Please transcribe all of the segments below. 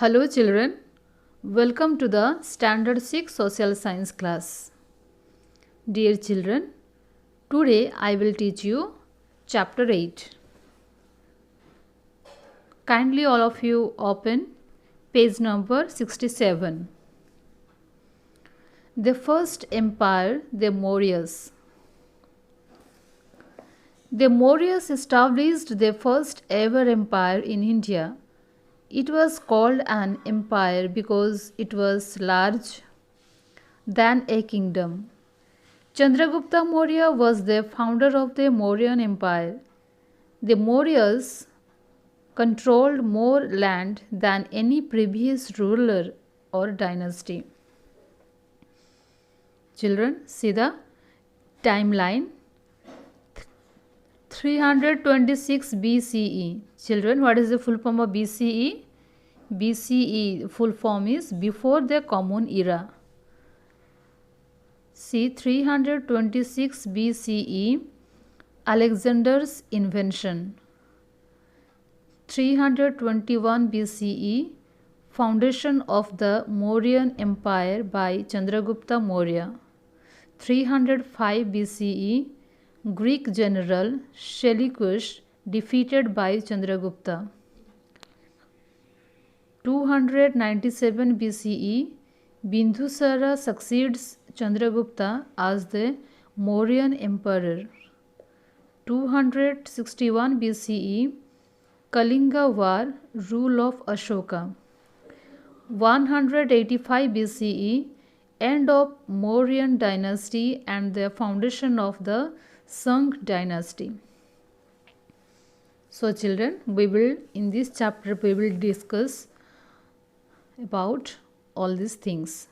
Hello children, welcome to the Standard 6 Social Science class. Dear children, today I will teach you chapter 8. Kindly all of you open page number 67. The first empire, the Mauryas. The Mauryas established their first ever empire in India. It was called an empire because it was large than a kingdom. Chandragupta Maurya was the founder of the Mauryan Empire. The Mauryas controlled more land than any previous ruler or dynasty. Children, see the timeline. 326 BCE. Children, what is the full form of BCE? BCE full form is before the Common Era. See 326 BCE, Alexander's invention. 321 BCE, foundation of the Mauryan Empire by Chandragupta Maurya. 305 BCE, Greek general Seleucus defeated by Chandragupta. 297 BCE, Bindusara succeeds Chandragupta as the Mauryan emperor. 261 BCE, Kalinga War, rule of Ashoka. 185 BCE, end of Mauryan dynasty and the foundation of the Sung dynasty. So children, in this chapter we will discuss about all these things.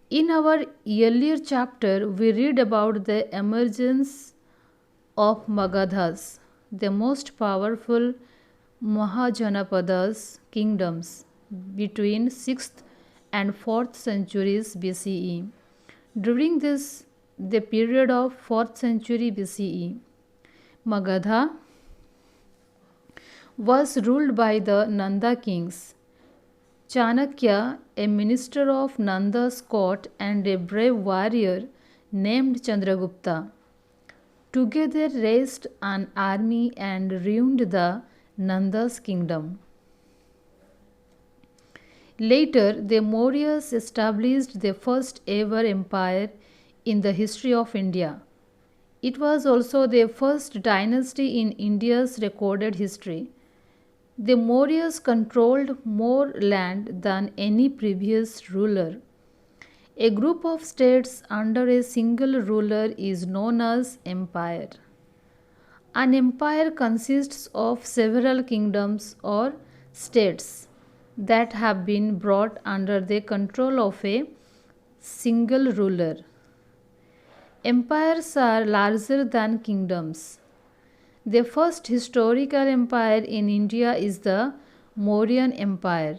In our earlier chapter, we read about the emergence of Magadhas, the most powerful Mahajanapadas kingdoms between 6th and 4th centuries BCE. During the period of 4th century BCE, Magadha was ruled by the Nanda kings. Chanakya, a minister of Nanda's court and a brave warrior named Chandragupta, together raised an army and ruined the Nanda's kingdom. Later, the Mauryas established the first ever empire in the history of India. It was also the first dynasty in India's recorded history. The Mauryas controlled more land than any previous ruler. A group of states under a single ruler is known as empire. An empire consists of several kingdoms or states that have been brought under the control of a single ruler. Empires are larger than kingdoms. The first historical empire in India is the Mauryan Empire.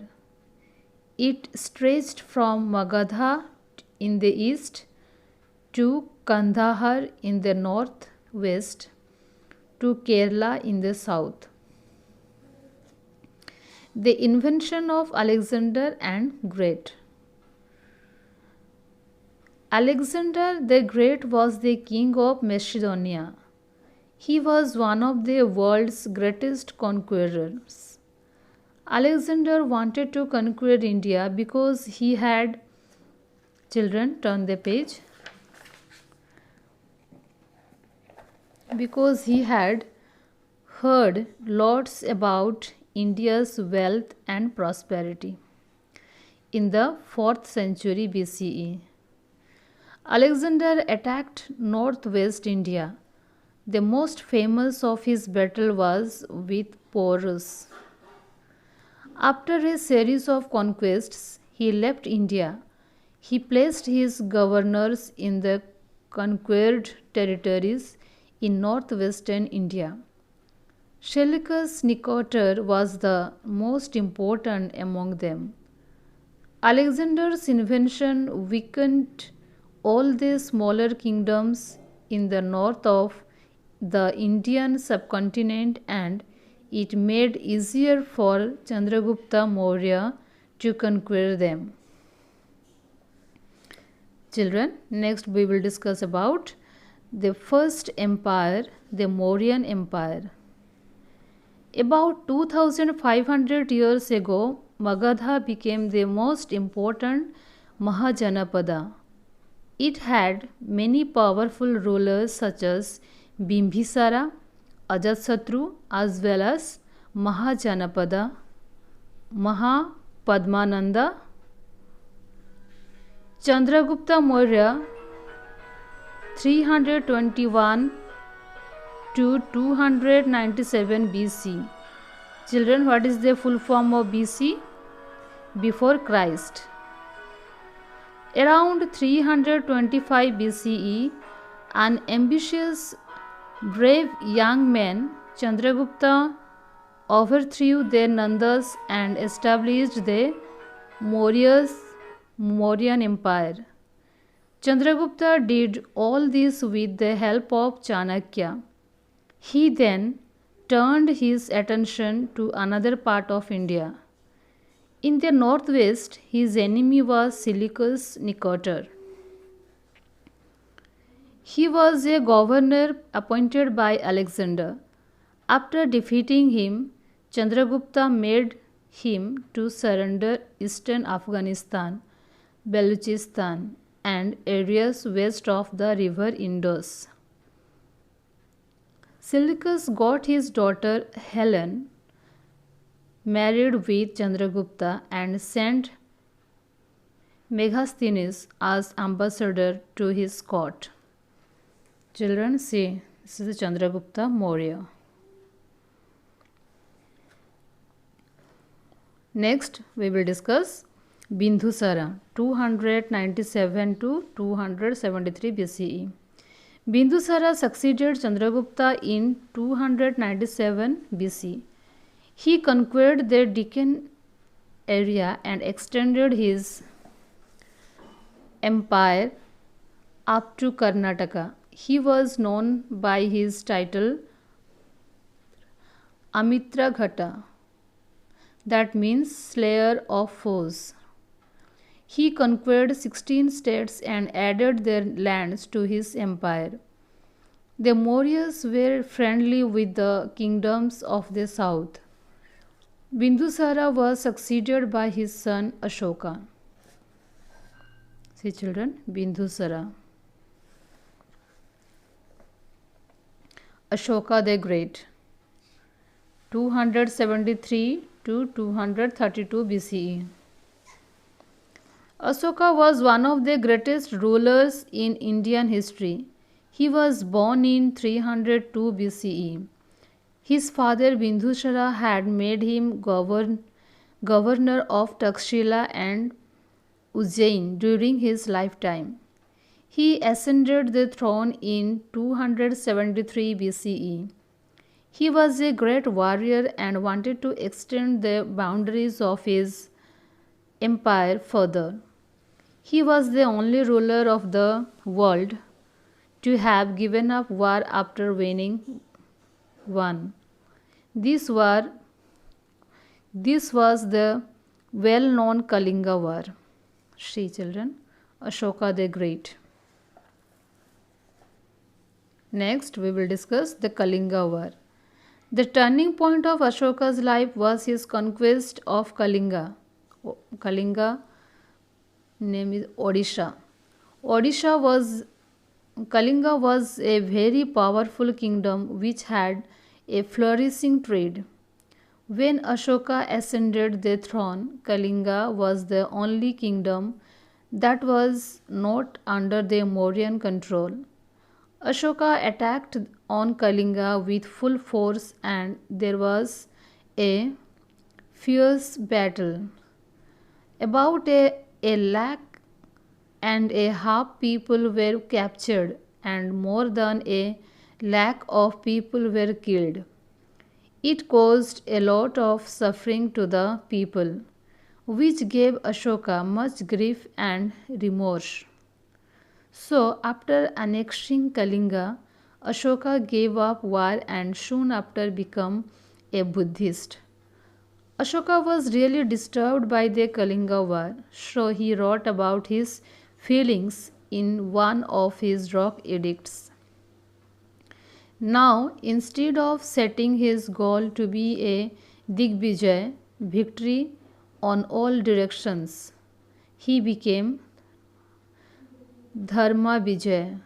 It stretched from Magadha in the east to Kandahar in the northwest to Kerala in the south. The invention of Alexander and Great. Alexander the Great was the king of Macedonia. He was one of the world's greatest conquerors. Alexander wanted to conquer India because he had, children, turn the page, because he had heard lots about India's wealth and prosperity. In the 4th century BCE, Alexander attacked northwest India. The most famous of his battle was with Porus. After a series of conquests, he left India. He placed his governors in the conquered territories in northwestern India. Seleucus Nicator was the most important among them. Alexander's invention weakened all the smaller kingdoms in the north of the Indian subcontinent and It made easier for Chandragupta Maurya to conquer them. Children, next we will discuss about the first empire, the Mauryan Empire. About 2500 years ago, Magadha became the most important Mahajanapada. It had many powerful rulers such as Bimbisara, Ajatsatru, as well as Mahajanapada, Mahapadmananda, Chandragupta Maurya 321 to 297 BC. Children, what is the full form of BC? Before Christ. Around 325 BCE, an ambitious, brave young man, Chandragupta, overthrew the Nandas and established the Mauryan Empire. Chandragupta did all this with the help of Chanakya. He then turned his attention to another part of India. In the northwest, his enemy was Seleucus Nicator. He was a governor appointed by Alexander. After defeating him, Chandragupta made him to surrender eastern Afghanistan, Baluchistan, and areas west of the river Indus. Seleucus got his daughter Helen married with Chandragupta and sent Megasthenes as ambassador to his court. Children, see, this is Chandragupta Maurya. Next, we will discuss Bindusara 297 to 273 BCE. Bindusara succeeded Chandragupta in 297 BC. He conquered the Deccan area and extended his empire up to Karnataka. He was known by his title Amitraghatta, that means slayer of foes. He conquered 16 states and added their lands to his empire. The Mauryas were friendly with the kingdoms of the south. Bindusara was succeeded by his son Ashoka. See children, Bindusara. Ashoka the Great 273 to 232 BCE. Ashoka was one of the greatest rulers in Indian history. He was born in 302 BCE. His father Bindusara had made him governor of Takshila and Ujjain during his lifetime. He ascended the throne in 273 BCE. He was a great warrior and wanted to extend the boundaries of his empire further. He was the only ruler of the world to have given up war after winning one. This was the well-known Kalinga War. See children, Ashoka the Great. Next, we will discuss the Kalinga War. The turning point of Ashoka's life was his conquest of Kalinga. Kalinga name is Odisha. Kalinga was a very powerful kingdom which had a flourishing trade. When Ashoka ascended the throne, Kalinga was the only kingdom that was not under the Mauryan control. Ashoka attacked on Kalinga with full force and there was a fierce battle. About a lakh and a half people were captured and more than a lakh of people were killed. It caused a lot of suffering to the people, which gave Ashoka much grief and remorse. So, after annexing Kalinga, Ashoka gave up war and soon after became a Buddhist. Ashoka was really disturbed by the Kalinga War, so he wrote about his feelings in one of his rock edicts. Now, instead of setting his goal to be a Digvijay, victory on all directions, he became Dharma Vijay.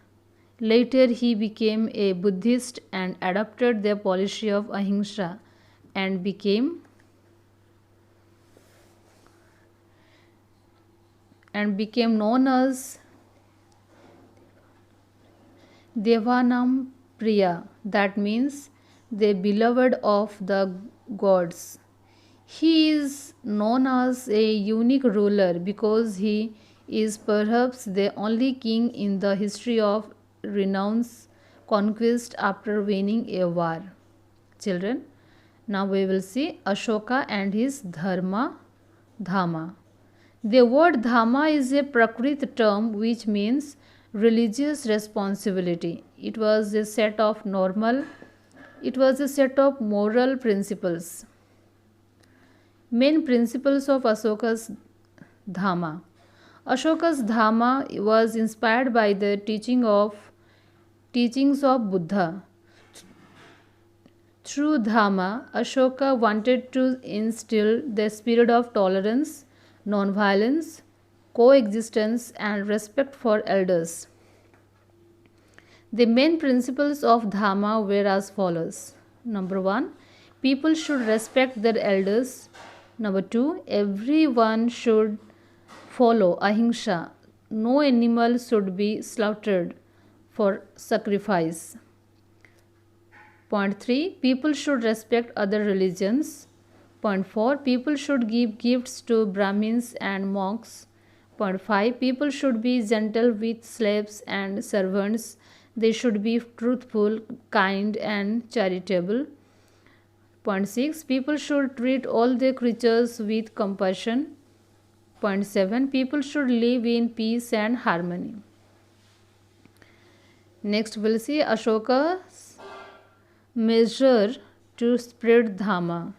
Later, he became a Buddhist and adopted the policy of Ahimsa and became known as Devanam Priya, that means the beloved of the gods. He is known as a unique ruler because he is perhaps the only king in the history of renounce conquest after winning a war. Children, now we will see Ashoka and his Dhamma. The word Dhamma is a Prakrit term which means religious responsibility. It was a set of moral principles. Main principles of Ashoka's Dhamma. Ashoka's Dhamma was inspired by the teachings of Buddha. Through Dhamma, Ashoka wanted to instill the spirit of tolerance, non-violence, coexistence, and respect for elders. The main principles of Dhamma were as follows. Number 1, people should respect their elders. Number 2, everyone should follow Ahimsa. No animal should be slaughtered for sacrifice. Point 3, people should respect other religions. Point 4, people should give gifts to Brahmins and monks. Point 5, people should be gentle with slaves and servants. They should be truthful, kind, and charitable. Point 6, people should treat all the creatures with compassion. Point 7, people should live in peace and harmony. Next, we'll see Ashoka's measure to spread Dhamma.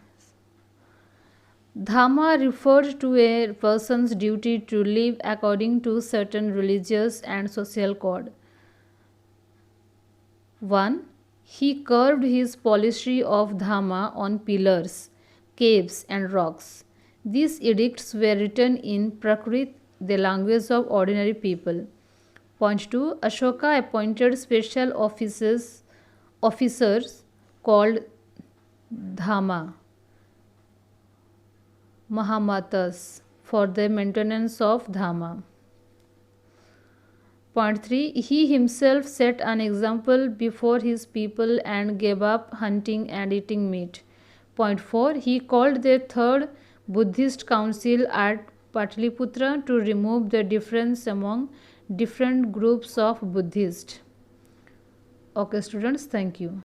Dhamma refers to a person's duty to live according to certain religious and social code. 1. He carved his policy of Dhamma on pillars, caves, and rocks. These edicts were written in Prakrit, the language of ordinary people. Point 2. Ashoka appointed special officers called Dhamma Mahamatas for the maintenance of Dhamma. Point 3. He himself set an example before his people and gave up hunting and eating meat. Point 4. He called the third Buddhist council at Pataliputra to remove the difference among different groups of Buddhists. Okay students, thank you.